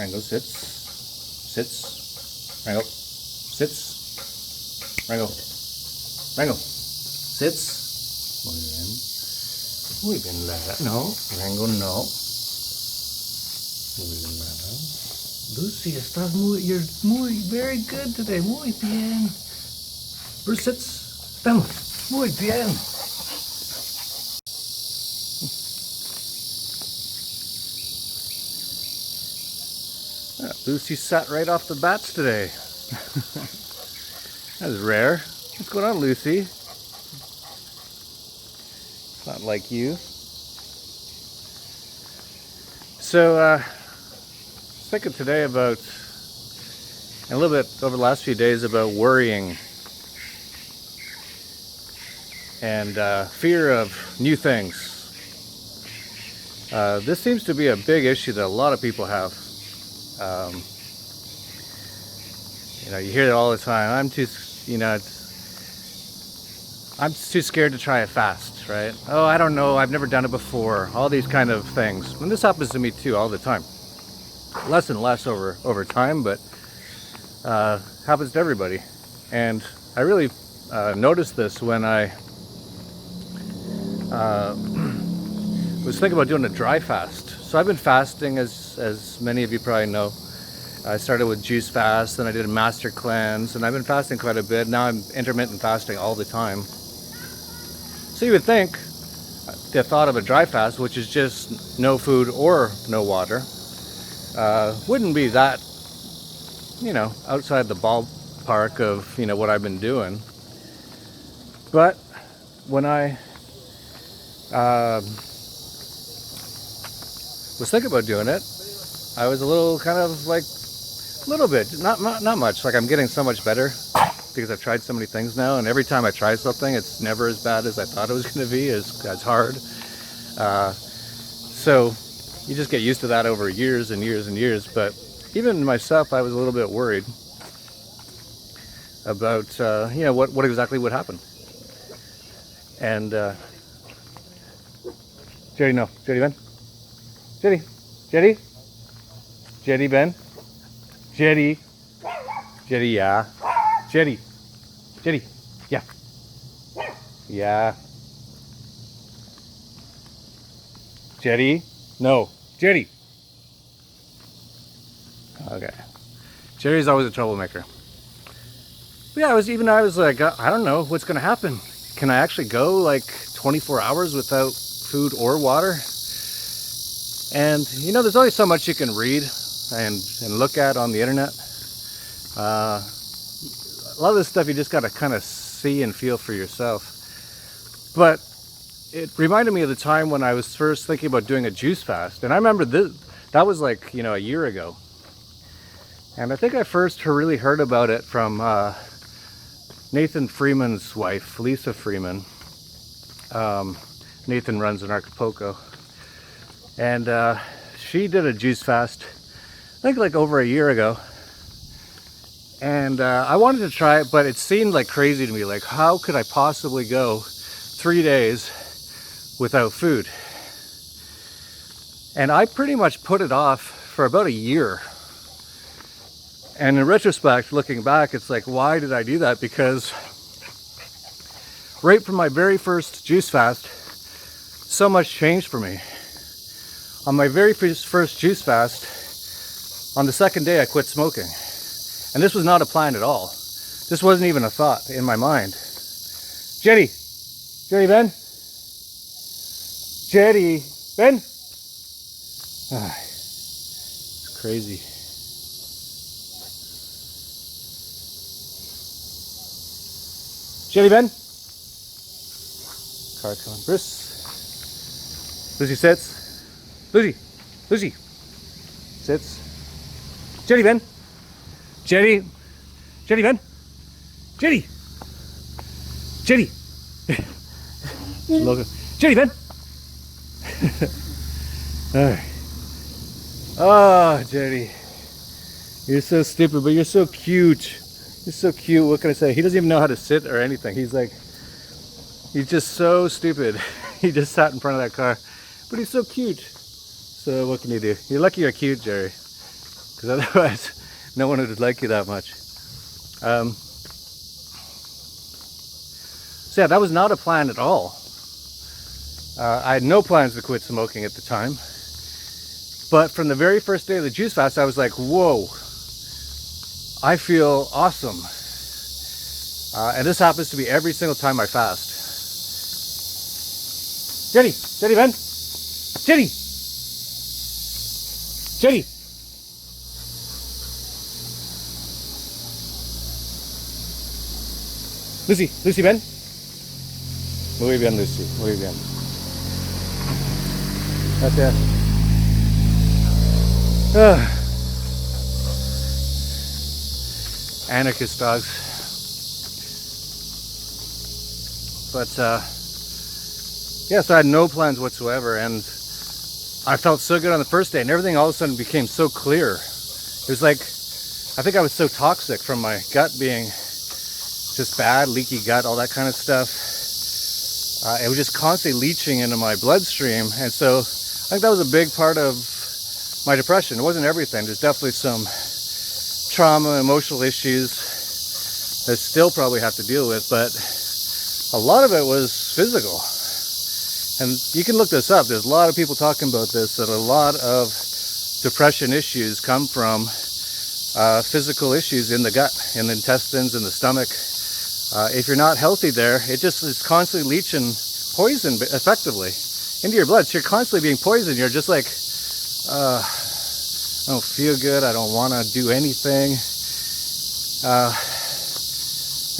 Rango sits. Sits. Rango. Sits. Rango. Rango. Sits. Muy bien, Lara. No. Rango, no. Muy bien, Lara. Lucy, estás very good today. Muy bien. Bruce sits. Vamos. Muy bien. Lucy sat right off the bats today. That's rare. What's going on, Lucy? It's not like you. So, I was thinking today about, and a little bit over the last few days, about worrying and fear of new things. This seems to be a big issue that a lot of people have. You hear it all the time. I'm too scared to try it fast, right? Oh, I don't know. I've never done it before. All these kind of things. And this happens to me too all the time. Less and less over time, but happens to everybody. And I really noticed this when I was thinking about doing a dry fast. So I've been fasting, as many of you probably know. I started with juice fast, then I did a master cleanse, and I've been fasting quite a bit. Now I'm intermittent fasting all the time. So you would think the thought of a dry fast, which is just no food or no water, wouldn't be that, outside the ballpark of, what I've been doing. But when I was thinking about doing it, I was a little bit, not much. Like, I'm getting so much better because I've tried so many things now, and every time I try something, it's never as bad as I thought it was going to be, as hard. So you just get used to that over years and years and years. But even myself, I was a little bit worried about, what exactly would happen. And Jetty, no. Jetty, Ben. Jetty. Jetty. Jetty, Ben. Jetty. Jetty, yeah. Jetty. Jetty. Yeah. Yeah. Jetty. No. Jetty. Okay. Jetty's always a troublemaker. But yeah, I was like, I don't know what's going to happen. Can I actually go like 24 hours without food or water? And there's only so much you can read and look at on the internet. A lot of this stuff you just got to kind of see and feel for yourself. But it reminded me of the time when I was first thinking about doing a juice fast. And I remember that was like, a year ago. And I think I first really heard about it from Nathan Freeman's wife, Lisa Freeman. Nathan runs in Acapulco. And she did a juice fast, I think like over a year ago. And I wanted to try it, but it seemed like crazy to me. Like, how could I possibly go 3 days without food? And I pretty much put it off for about a year. And in retrospect, looking back, it's like, why did I do that? Because right from my very first juice fast, so much changed for me. On my very first juice fast, on the second day I quit smoking. And this was not a plan at all. This wasn't even a thought in my mind. Jetty! Jetty, Ben? Jetty, Ben? It's crazy. Jetty, Ben? Car coming. Bruce? Lucy sits. Lucy, sits. Jetty, Ben. Jetty, Ben. Jetty. Jetty, Ben. Alright. Oh, Jetty. You're so stupid, but you're so cute. You're so cute. What can I say? He doesn't even know how to sit or anything. He's just so stupid. He just sat in front of that car. But he's so cute. So what can you do? You're lucky you're cute, Jerry. because otherwise no one would like you that much. So yeah, that was not a plan at all. I had no plans to quit smoking at the time. But from the very first day of the juice fast, I was like, whoa, I feel awesome. And this happens to be every single time I fast. Jenny, Ben, Jenny, Lucy, Ben. Muy bien, Lucy, muy bien. Gracias. Anarchist dogs. But yeah, so I had no plans whatsoever, and I felt so good on the first day, and everything all of a sudden became so clear. It was like, I think I was so toxic from my gut being just bad, leaky gut, all that kind of stuff. It was just constantly leaching into my bloodstream, and so I think that was a big part of my depression. It wasn't everything. There's definitely some trauma, emotional issues that I still probably have to deal with, but a lot of it was physical. And you can look this up. There's a lot of people talking about this, that a lot of depression issues come from physical issues in the gut, in the intestines, in the stomach. If you're not healthy there, it just is constantly leaching poison effectively into your blood. So you're constantly being poisoned. You're just like, I don't feel good. I don't want to do anything.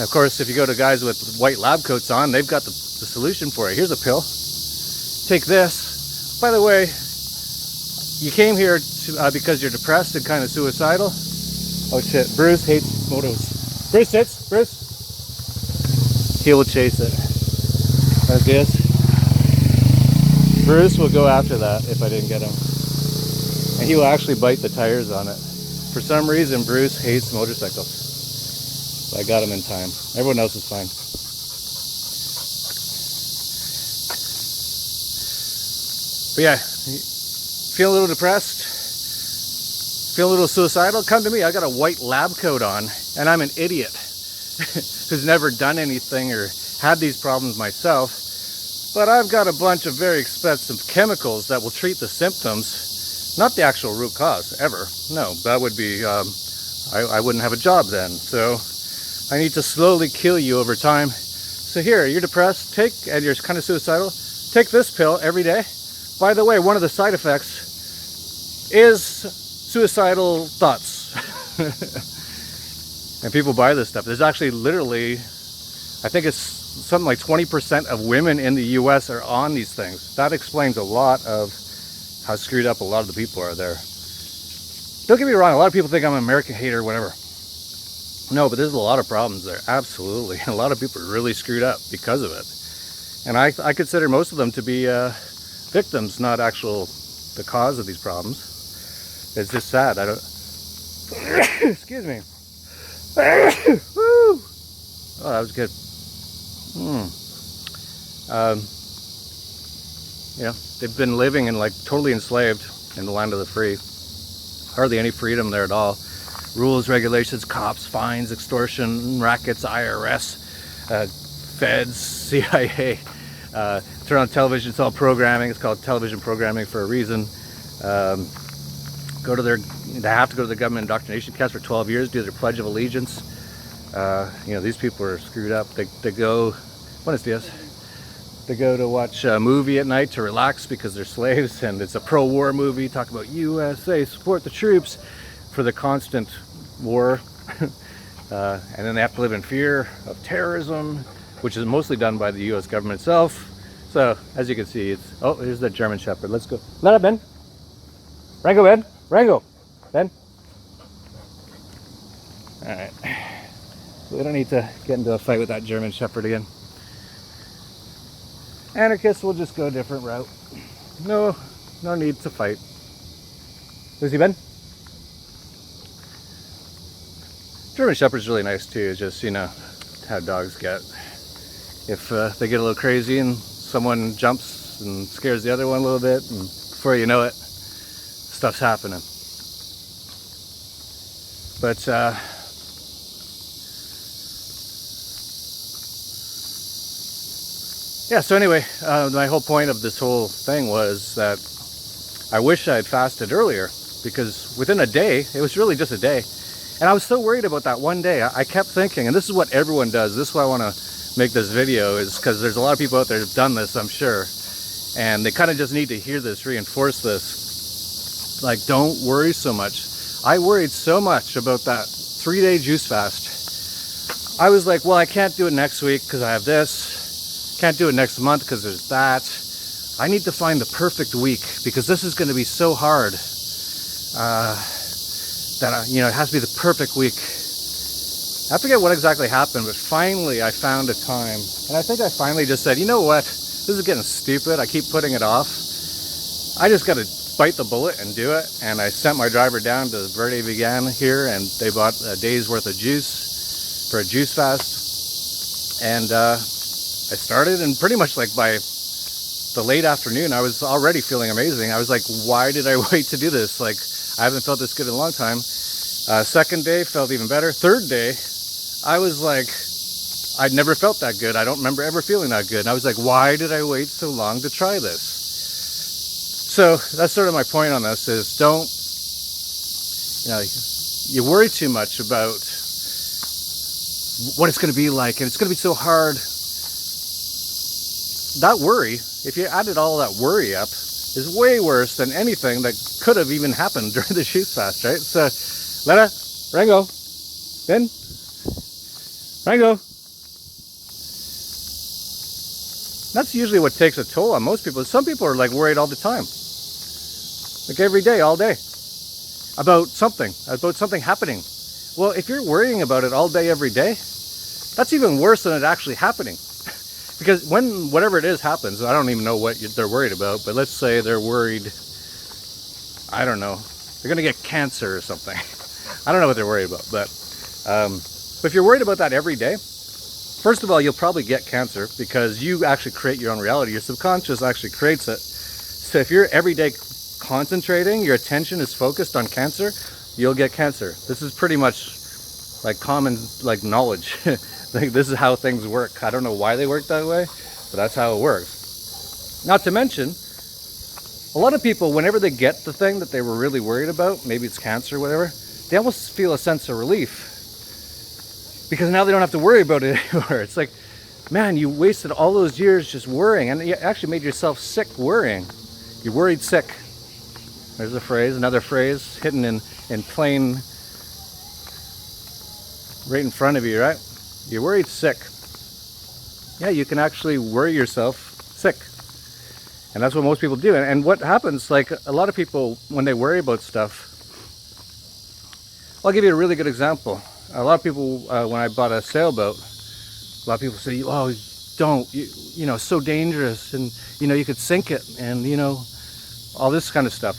Of course, if you go to guys with white lab coats on, they've got the solution for it. Here's a pill. Take this. By the way, you came here to, because you're depressed and kind of suicidal. Oh shit, Bruce hates motos. Bruce sits, Bruce. He will chase it. Like this. Bruce will go after that if I didn't get him. And he will actually bite the tires on it. For some reason, Bruce hates motorcycles. So I got him in time. Everyone else is fine. But yeah, feel a little depressed, feel a little suicidal, come to me. I got a white lab coat on, and I'm an idiot who's never done anything or had these problems myself. But I've got a bunch of very expensive chemicals that will treat the symptoms, not the actual root cause, ever. No, that would be, I wouldn't have a job then. So I need to slowly kill you over time. So here, you're depressed, and you're kind of suicidal, take this pill every day. By the way, one of the side effects is suicidal thoughts. And people buy this stuff. There's actually literally, I think it's something like 20% of women in the US are on these things. That explains a lot of how screwed up a lot of the people are there. Don't get me wrong, a lot of people think I'm an American hater or whatever. No, but there's a lot of problems there, absolutely. And a lot of people are really screwed up because of it. And I consider most of them to be victims, not the cause of these problems. It's just sad. I don't. Excuse me. Woo! Oh, that was good. You know, they've been living in like totally enslaved in the land of the free. Hardly any freedom there at all. Rules, regulations, cops, fines, extortion, rackets, IRS, feds, CIA. Turn on television, it's all programming. It's called television programming for a reason. They have to go to the government indoctrination camps for 12 years, do their Pledge of Allegiance. You know, these people are screwed up. They go, buenos dias. They go to watch a movie at night to relax because they're slaves, and it's a pro-war movie, talk about USA, support the troops for the constant war. And then they have to live in fear of terrorism, which is mostly done by the US government itself. So, as you can see, it's, oh, here's the German Shepherd. Let's go. Let up, Ben. Rango, Ben. Rango. Ben. Alright. We don't need to get into a fight with that German Shepherd again. Anarchists will just go a different route. No need to fight. Lucy, Ben. German Shepherd's really nice too. It's just, you know, how dogs get. If they get a little crazy and someone jumps and scares the other one a little bit, and before you know it, stuff's happening. But yeah, so anyway, my whole point of this whole thing was that I wish I had fasted earlier, because within a day, it was really just a day, and I was so worried about that one day. I kept thinking, and this is what everyone does, this is why I want to make this video, is because there's a lot of people out there who've done this, I'm sure, and they kind of just need to hear this, reinforce this. Like, don't worry so much. I worried so much about that 3-day juice fast. I was like, well, I can't do it next week because I have this, can't do it next month because there's that. I need to find the perfect week, because this is going to be so hard that you know, it has to be the perfect week. I forget what exactly happened, but finally I found a time, and I think I finally just said, you know what, this is getting stupid, I keep putting it off, I just got to bite the bullet and do it. And I sent my driver down to Verde Vegan here, and they bought a day's worth of juice for a juice fast, and I started, and pretty much like by the late afternoon I was already feeling amazing. I was like, why did I wait to do this? Like, I haven't felt this good in a long time. Second day felt even better. Third day I was like, I'd never felt that good. I don't remember ever feeling that good. And I was like, why did I wait so long to try this? So that's sort of my point on this, is don't, you know, you worry too much about what it's going to be like, and it's going to be so hard. That worry, if you added all that worry up, is way worse than anything that could have even happened during the juice fast, right? So, Lena, Rango, Ben, Rango. That's usually what takes a toll on most people. Some people are like worried all the time. Like every day, all day. About something happening. Well, if you're worrying about it all day, every day, that's even worse than it actually happening. Because when whatever it is happens, I don't even know what they're worried about, but let's say they're worried, I don't know, they're going to get cancer or something. I don't know what they're worried about, but if you're worried about that every day, first of all, you'll probably get cancer, because you actually create your own reality. Your subconscious actually creates it. So if you're every day concentrating, your attention is focused on cancer, you'll get cancer. This is pretty much like common like knowledge. Like, this is how things work. I don't know why they work that way, but that's how it works. Not to mention, a lot of people, whenever they get the thing that they were really worried about, maybe it's cancer or whatever, they almost feel a sense of relief, because now they don't have to worry about it anymore. It's like, man, you wasted all those years just worrying, and you actually made yourself sick worrying. You worried sick. There's a phrase, another phrase hidden in plain, right in front of you, right? You're worried sick. Yeah, you can actually worry yourself sick. And that's what most people do. And what happens, like a lot of people, when they worry about stuff, I'll give you a really good example. A lot of people, when I bought a sailboat, a lot of people say, oh, don't, you know, so dangerous, and, you know, you could sink it, and, you know, all this kind of stuff.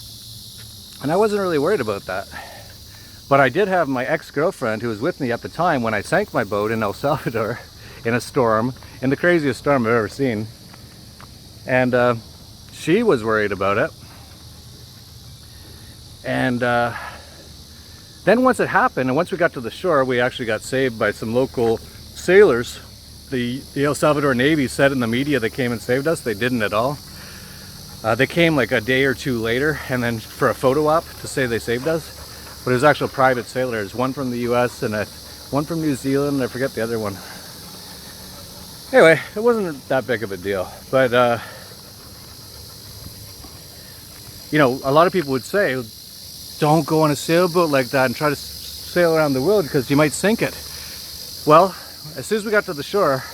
And I wasn't really worried about that. But I did have my ex-girlfriend, who was with me at the time when I sank my boat in El Salvador in a storm, in the craziest storm I've ever seen. And she was worried about it. And then once it happened, and once we got to the shore, we actually got saved by some local sailors. The El Salvador Navy said in the media they came and saved us. They didn't at all. They came like a day or two later, and then for a photo op to say they saved us. But it was actual private sailors, one from the US and one from New Zealand, I forget the other one. Anyway, it wasn't that big of a deal. But, you know, a lot of people would say, don't go on a sailboat like that and try to sail around the world because you might sink it. Well, as soon as we got to the shore,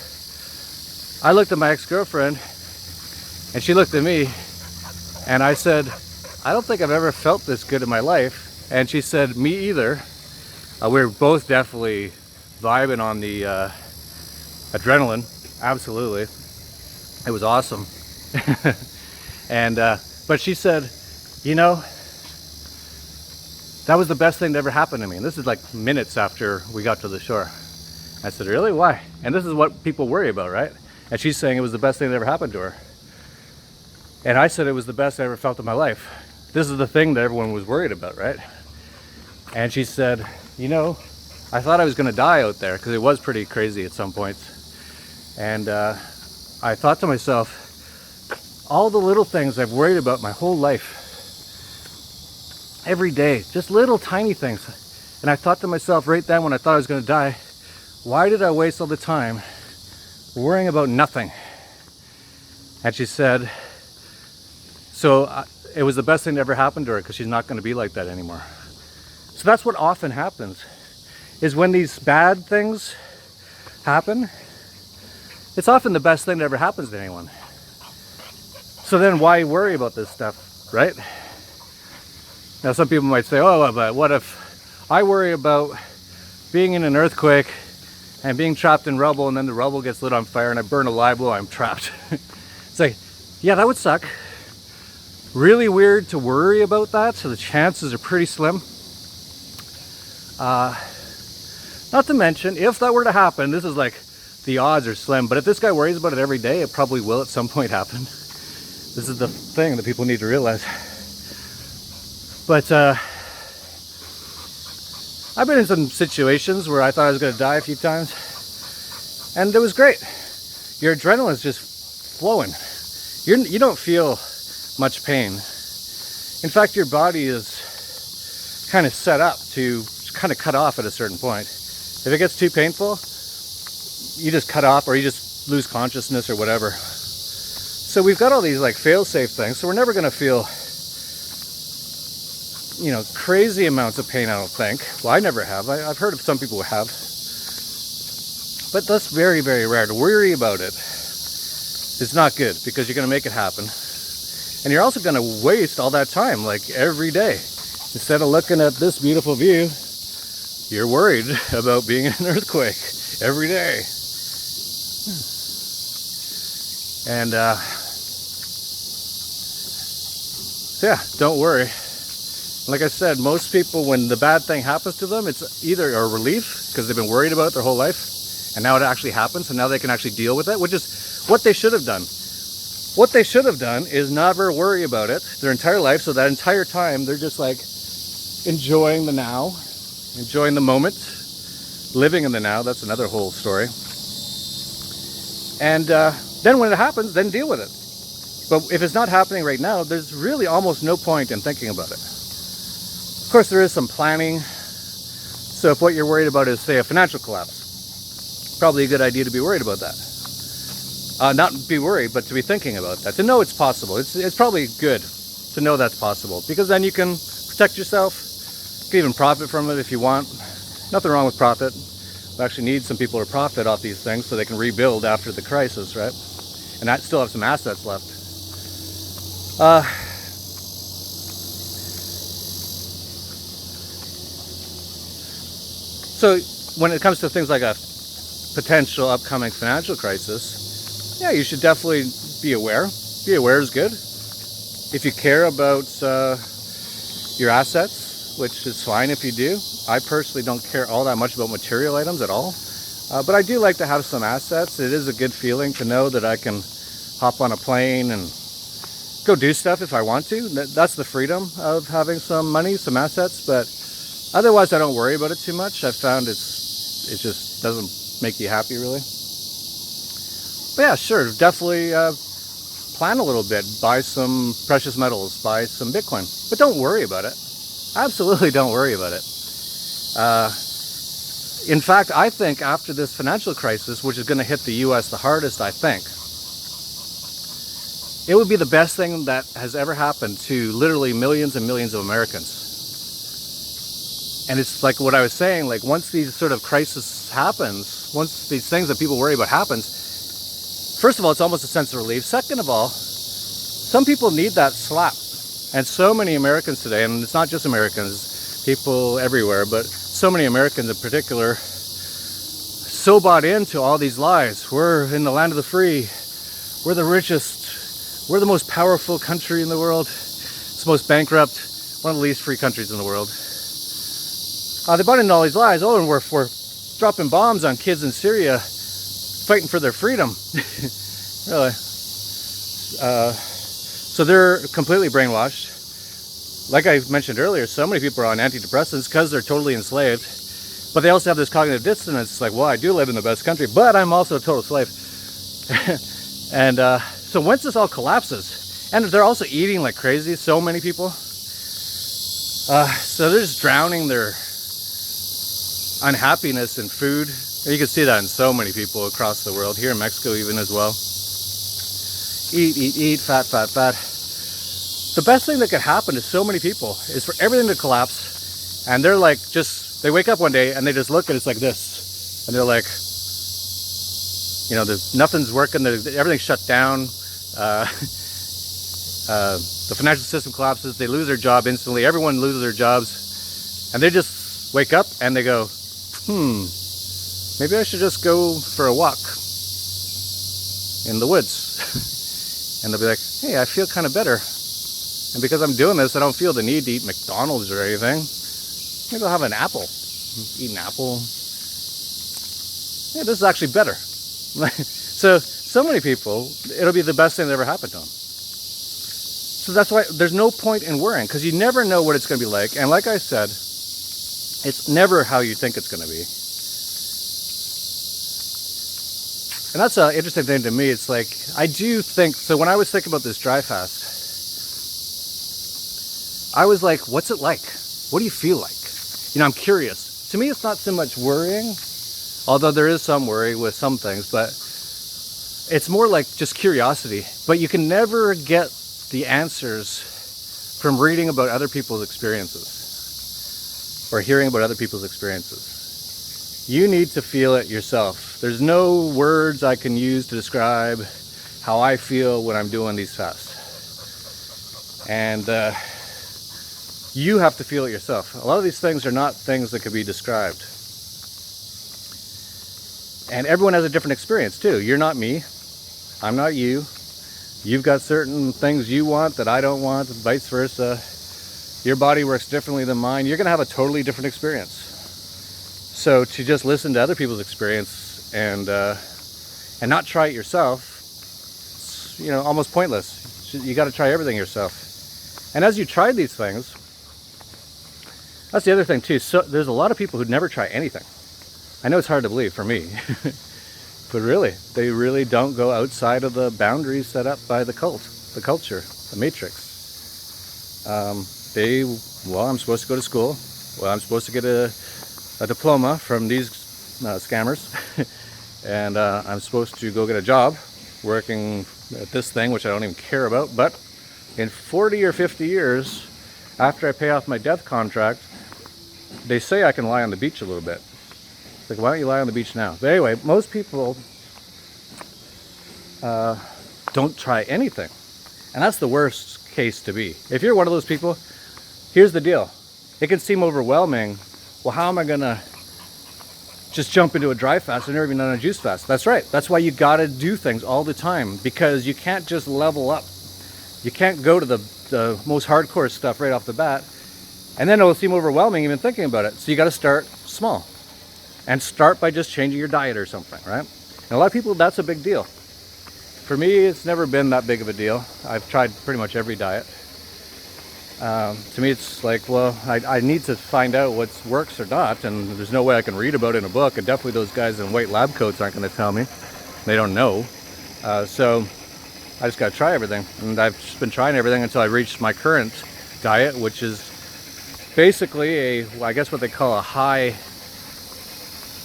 I looked at my ex-girlfriend, and she looked at me, and I said, I don't think I've ever felt this good in my life. And she said, me either. We were both definitely vibing on the adrenaline. Absolutely. It was awesome. And but she said, you know, that was the best thing that ever happened to me. And this is like minutes after we got to the shore. I said, really? Why? And this is what people worry about, right? And she's saying it was the best thing that ever happened to her. And I said it was the best I ever felt in my life. This is the thing that everyone was worried about, right? And she said, you know, I thought I was going to die out there because it was pretty crazy at some points. And I thought to myself, all the little things I've worried about my whole life, every day, just little tiny things. And I thought to myself right then when I thought I was going to die, why did I waste all the time worrying about nothing? And she said, so it was the best thing that ever happened to her because she's not going to be like that anymore. So that's what often happens, is when these bad things happen, it's often the best thing that ever happens to anyone. So then why worry about this stuff, right? Now some people might say, oh, but what if I worry about being in an earthquake and being trapped in rubble, and then the rubble gets lit on fire and I burn alive while I'm trapped? It's like, yeah, that would suck. Really weird to worry about that, so the chances are pretty slim. Not to mention, if that were to happen, this is like, the odds are slim, but if this guy worries about it every day, it probably will at some point happen. This is the thing that people need to realize. But I've been in some situations where I thought I was going to die a few times, and it was great. Your adrenaline's just flowing. You don't feel much pain. In fact, your body is kind of set up to kind of cut off at a certain point. If it gets too painful, you just cut off, or you just lose consciousness or whatever. So we've got all these like fail-safe things, so we're never going to feel, you know, crazy amounts of pain, I don't think. Well, I never have. I've heard of some people who have. But that's very, very rare. To worry about it is not good, because you're going to make it happen. And you're also going to waste all that time, like every day. Instead of looking at this beautiful view, you're worried about being in an earthquake every day. And yeah, don't worry. Like I said, most people, when the bad thing happens to them, it's either a relief because they've been worried about it their whole life, and now it actually happens, and now they can actually deal with it, which is what they should have done. What they should have done is never worry about it their entire life, so that entire time they're just like enjoying the now, enjoying the moment, living in the now. That's another whole story. And then when it happens, then deal with it. But if it's not happening right now, there's really almost no point in thinking about it. Of course, there is some planning. So if what you're worried about is, say, a financial collapse, probably a good idea to be worried about that. Not be worried, but to be thinking about that. To know it's possible. It's probably good to know that's possible, because then you can protect yourself. You can even profit from it if you want. Nothing wrong with profit. We actually need some people to profit off these things so they can rebuild after the crisis, right? And I still have some assets left. So when it comes to things like a potential upcoming financial crisis, yeah, you should definitely be aware. Be aware is good. If you care about your assets, which is fine if you do. I personally don't care all that much about material items at all. But I do like to have some assets. It is a good feeling to know that I can hop on a plane and go do stuff if I want to. That's the freedom of having some money, some assets. But otherwise, I don't worry about it too much. I've found it just doesn't make you happy, really. But yeah, sure, definitely plan a little bit. Buy some precious metals, buy some Bitcoin. But don't worry about it. Absolutely don't worry about it. In fact, I think after this financial crisis, which is going to hit the US the hardest, I think, it would be the best thing that has ever happened to literally millions and millions of Americans. And it's like what I was saying, like once these sort of crisis happens, once these things that people worry about happens, first of all, it's almost a sense of relief. Second of all, some people need that slap. And so many Americans today, and it's not just Americans, people everywhere, but so many Americans in particular, so bought into all these lies. We're in the land of the free. We're the richest. We're the most powerful country in the world. It's the most bankrupt, one of the least free countries in the world. They bought into all these lies. Oh, and we're dropping bombs on kids in Syria fighting for their freedom. Really. So they're completely brainwashed. Like I mentioned earlier, so many people are on antidepressants because they're totally enslaved. But they also have this cognitive dissonance. It's like, well, I do live in the best country, but I'm also a total slave. And so once this all collapses, and they're also eating like crazy, so many people. So they're just drowning their unhappiness in food. And you can see that in so many people across the world, here in Mexico even as well. Eat, eat, eat, fat, fat, fat. The best thing that could happen to so many people is for everything to collapse, and they're like they wake up one day and they just look and it's like this, and they're like, you know, nothing's working, everything's shut down, the financial system collapses, they lose their job instantly, everyone loses their jobs, and they just wake up and they go, maybe I should just go for a walk in the woods. And they'll be like, hey, I feel kind of better. And because I'm doing this, I don't feel the need to eat McDonald's or anything. Maybe I'll have an apple. Eat an apple. Yeah, this is actually better. So many people, it'll be the best thing that ever happened to them. So that's why there's no point in worrying, because you never know what it's going to be like. And like I said, it's never how you think it's going to be. And that's an interesting thing to me. It's like, I do think, so when I was thinking about this dry fast, I was like, what's it like? What do you feel like? You know, I'm curious. To me, it's not so much worrying, although there is some worry with some things, but it's more like just curiosity. But you can never get the answers from reading about other people's experiences or hearing about other people's experiences. You need to feel it yourself. There's no words I can use to describe how I feel when I'm doing these fasts. And you have to feel it yourself. A lot of these things are not things that could be described. And everyone has a different experience too. You're not me. I'm not you. You've got certain things you want that I don't want, and vice versa. Your body works differently than mine. You're going to have a totally different experience. So to just listen to other people's experience and not try it yourself, it's, you know, almost pointless. You got to try everything yourself. And as you try these things, that's the other thing too. So there's a lot of people who never try anything. I know it's hard to believe for me, but really, they really don't go outside of the boundaries set up by the culture, the matrix. Well, I'm supposed to go to school. Well, I'm supposed to get a diploma from these scammers. And I'm supposed to go get a job working at this thing, which I don't even care about. But in 40 or 50 years, after I pay off my death contract, they say I can lie on the beach a little bit. It's like, why don't you lie on the beach now? But anyway, most people don't try anything. And that's the worst case to be. If you're one of those people, here's the deal. It can seem overwhelming. Well, how am I going to just jump into a dry fast? I've never even done a juice fast. That's right. That's why you got to do things all the time, because you can't just level up. You can't go to the most hardcore stuff right off the bat, and then it'll seem overwhelming even thinking about it. So you got to start small, and start by just changing your diet or something, right? And a lot of people, that's a big deal. For me, it's never been that big of a deal. I've tried pretty much every diet. To me, it's like, well, I need to find out what works or not, and there's no way I can read about it in a book, and definitely those guys in white lab coats aren't going to tell me. They don't know. So I just got to try everything, and I've just been trying everything until I reached my current diet, which is basically I guess what they call a high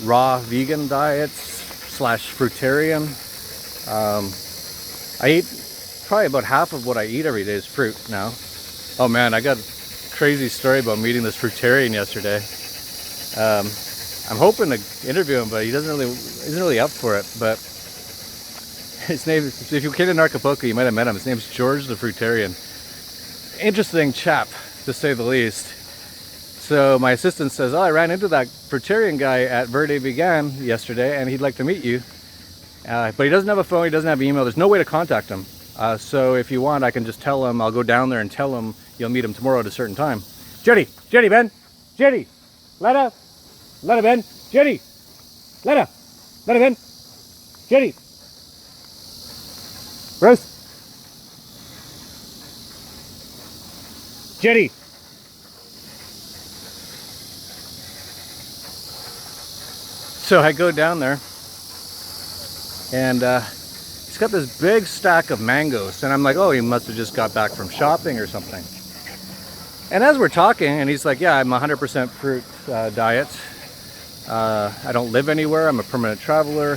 raw vegan diet / fruitarian. I eat probably about half of what I eat every day is fruit now. Oh man, I got a crazy story about meeting this fruitarian yesterday. I'm hoping to interview him, but he isn't really up for it. But his name, if you came to Acapulco, you might have met him. His name's George the Fruitarian. Interesting chap, to say the least. So my assistant says, oh, I ran into that fruitarian guy at Verde Vegan yesterday, and he'd like to meet you. But he doesn't have a phone, he doesn't have email, there's no way to contact him. So if you want, I can just tell him, I'll go down there and tell him you'll meet him tomorrow at a certain time. Jetty, Ben, Jetty, let her Ben, Jetty, let her Ben, Jetty, Bruce, Jetty. So I go down there, and he's got this big stack of mangoes, and I'm like, oh, he must have just got back from shopping or something. And as we're talking, and he's like, yeah, I'm 100% fruit diet. I don't live anywhere. I'm a permanent traveler.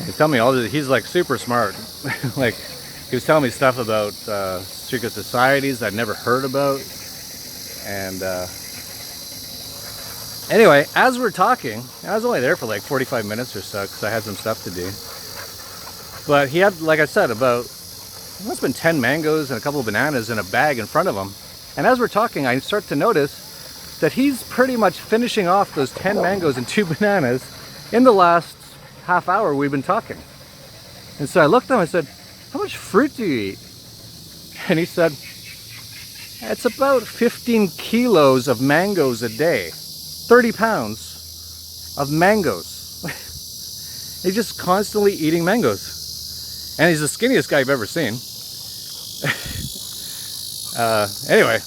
He's telling me all this. He's like super smart. Like, he was telling me stuff about secret societies I'd never heard about. And anyway, as we're talking, I was only there for like 45 minutes or so because I had some stuff to do. But he had, like I said, about, it must have been 10 mangoes and a couple of bananas in a bag in front of him. And as we're talking, I start to notice that he's pretty much finishing off those 10 mangoes and 2 bananas in the last half hour we've been talking. And so I looked at him, I said, how much fruit do you eat? And he said, it's about 15 kilos of mangoes a day. 30 pounds of mangoes. He's just constantly eating mangoes. And he's the skinniest guy I've ever seen. Anyway,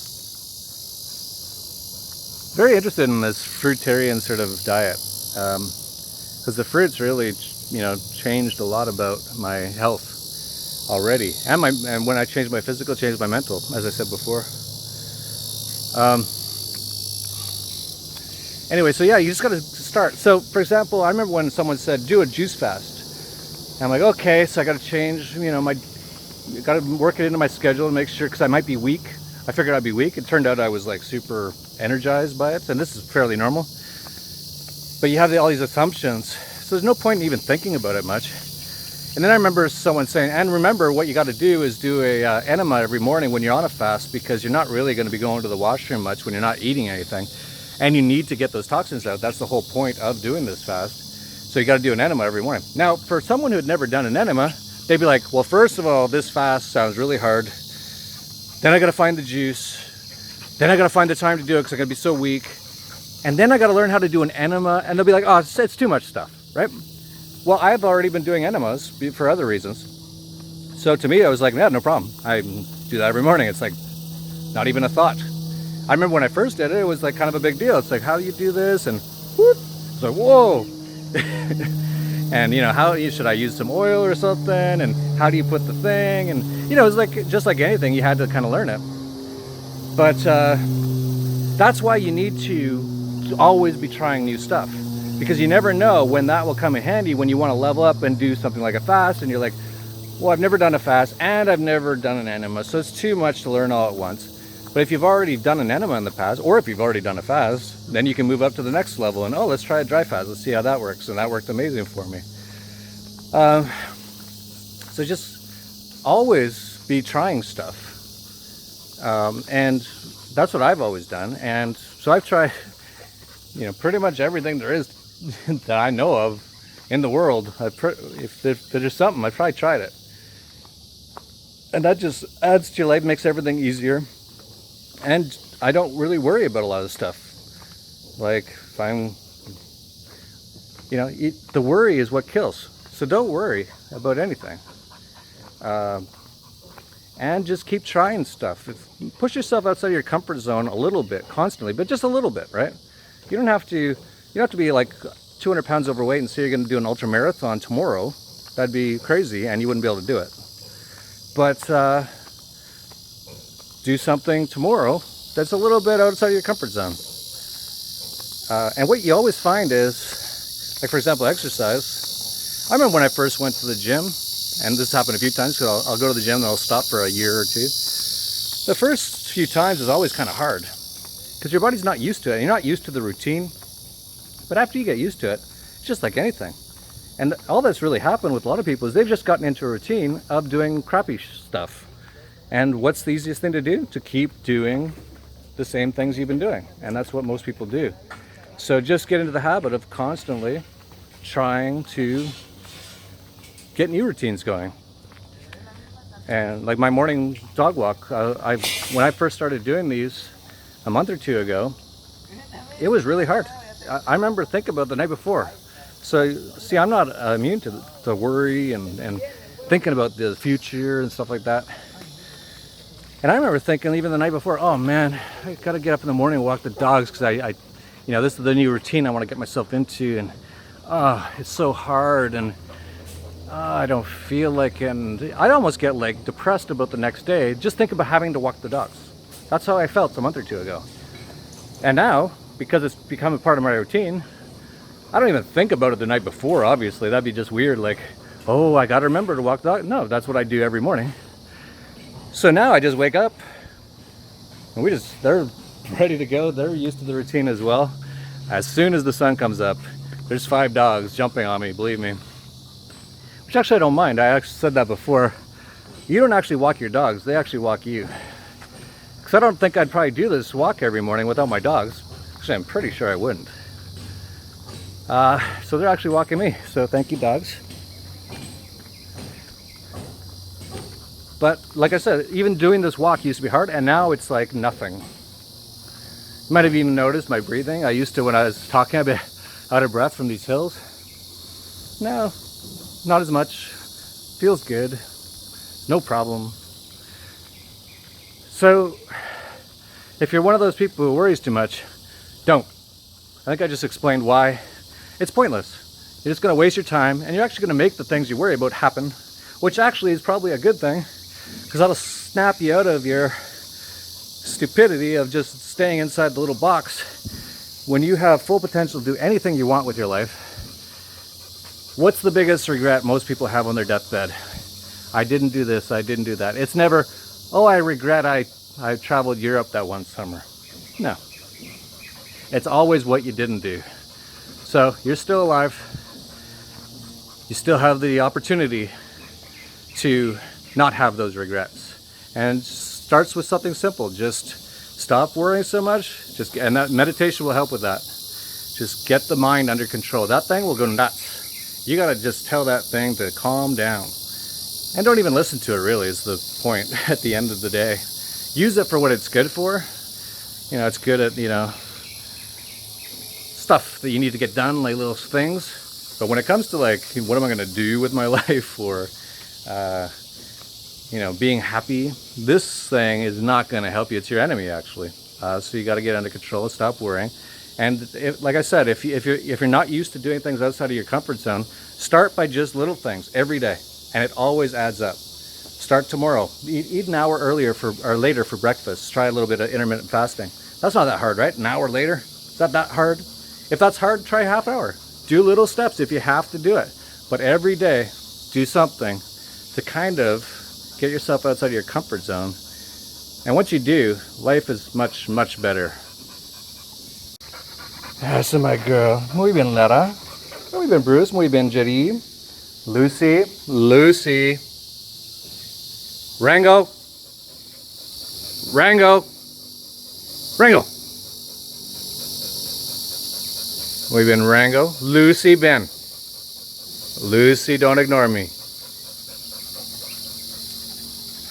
very interested in this fruitarian sort of diet, because the fruits really, you know, changed a lot about my health already, and when I changed my physical, changed my mental, as I said before. Anyway, so yeah, you just got to start. So, for example, I remember when someone said, do a juice fast. And I'm like, okay, so I got to change, you know, got to work it into my schedule and make sure, because I might be weak. I figured I'd be weak. It turned out I was like super energized by it, and this is fairly normal. But you have all these assumptions, so there's no point in even thinking about it much. And then I remember someone saying, and remember what you got to do is do a enema every morning when you're on a fast, because you're not really going to be going to the washroom much when you're not eating anything. And you need to get those toxins out. That's the whole point of doing this fast. So you got to do an enema every morning. Now, for someone who had never done an enema, they'd be like, well, first of all, this fast sounds really hard. Then I got to find the juice. Then I got to find the time to do it because I'm going to be so weak. And then I got to learn how to do an enema. And they'll be like, oh, it's too much stuff, right? Well, I've already been doing enemas for other reasons. So to me, I was like, yeah, no problem. I do that every morning. It's like not even a thought. I remember when I first did it, it was like kind of a big deal. It's like, how do you do this? And whoop, it's like, whoa. And, you know, how should I use some oil or something? And how do you put the thing? And, you know, it was like, just like anything, you had to kind of learn it. But that's why you need to always be trying new stuff, because you never know when that will come in handy when you want to level up and do something like a fast. And you're like, well, I've never done a fast and I've never done an enema, so it's too much to learn all at once. But if you've already done an enema in the past, or if you've already done a fast, then you can move up to the next level and, oh, let's try a dry fast. Let's see how that works. And that worked amazing for me. So just always be trying stuff. And that's what I've always done. And so I've tried, you know, pretty much everything there is that I know of in the world. If there's something, I've probably tried it. And that just adds to your life, makes everything easier. And I don't really worry about a lot of stuff. Like, if I'm, you know, the worry is what kills. So don't worry about anything. And just keep trying stuff. Push yourself outside of your comfort zone a little bit, constantly, but just a little bit, right? You don't have to be like 200 pounds overweight and say you're going to do an ultra marathon tomorrow. That'd be crazy, and you wouldn't be able to do it. But do something tomorrow that's a little bit outside of your comfort zone. And what you always find is, like, for example, exercise. I remember when I first went to the gym, and this happened a few times, because I'll go to the gym and I'll stop for a year or two. The first few times is always kind of hard, because your body's not used to it. You're not used to the routine. But after you get used to it, it's just like anything. And all that's really happened with a lot of people is they've just gotten into a routine of doing crappy stuff. And what's the easiest thing to do? To keep doing the same things you've been doing. And that's what most people do. So just get into the habit of constantly trying to get new routines going. And like my morning dog walk, when I first started doing these a month or two ago, it was really hard. I remember thinking about the night before. So see, I'm not immune to worry and thinking about the future and stuff like that. And I remember thinking even the night before, oh man, I gotta get up in the morning and walk the dogs, because you know, this is the new routine I want to get myself into, and it's so hard, and I don't feel like it, and I almost get like depressed about the next day. Just think about having to walk the dogs. That's how I felt a month or two ago. And now, because it's become a part of my routine, I don't even think about it the night before, obviously. That'd be just weird, like, oh, I gotta remember to walk the dog. No, that's what I do every morning. So now I just wake up, and they're ready to go. They're used to the routine as well. As soon as the sun comes up, there's 5 dogs jumping on me, believe me. Which actually I don't mind. I actually said that before. You don't actually walk your dogs, they actually walk you. Because I don't think I'd probably do this walk every morning without my dogs. Actually, I'm pretty sure I wouldn't. So they're actually walking me, so thank you, dogs. But like I said, even doing this walk used to be hard, and now it's like nothing. You might have even noticed my breathing. I used to, when I was talking, I'd be out of breath from these hills. No, not as much. Feels good. No problem. So, if you're one of those people who worries too much, don't. I think I just explained why. It's pointless. You're just going to waste your time, and you're actually going to make the things you worry about happen, which actually is probably a good thing, because that'll snap you out of your stupidity of just staying inside the little box. When you have full potential to do anything you want with your life, what's the biggest regret most people have on their deathbed? I didn't do this, I didn't do that. It's never, oh, I regret I traveled Europe that one summer. No. It's always what you didn't do. So you're still alive. You still have the opportunity to not have those regrets. And it starts with something simple. Just stop worrying so much. And that meditation will help with that. Just get the mind under control. That thing will go nuts. You gotta just tell that thing to calm down. And don't even listen to it, really, is the point at the end of the day. Use it for what it's good for. You know, it's good at, you know, stuff that you need to get done, like little things. But when it comes to like, what am I gonna do with my life, or you know, being happy, this thing is not gonna help you. It's your enemy, actually. So you gotta get under control, stop worrying. And like I said, if you're not used to doing things outside of your comfort zone, start by just little things every day, and it always adds up. Start tomorrow. Eat an hour earlier or later for breakfast. Try a little bit of intermittent fasting. That's not that hard, right? An hour later? Is that hard? If that's hard, try half hour. Do little steps if you have to do it. But every day, do something to kind of get yourself outside of your comfort zone. And once you do, life is much, much better. Essa my girl. Muy bien, Lara. Muy bien, Bruce. Muy bien, Jerry. Lucy. Lucy. Rango. Rango. Rango. Muy bien, Rango. Lucy, Ben. Lucy, don't ignore me.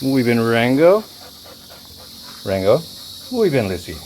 Muy bien, Rango. Rango. Muy bien, Lucy.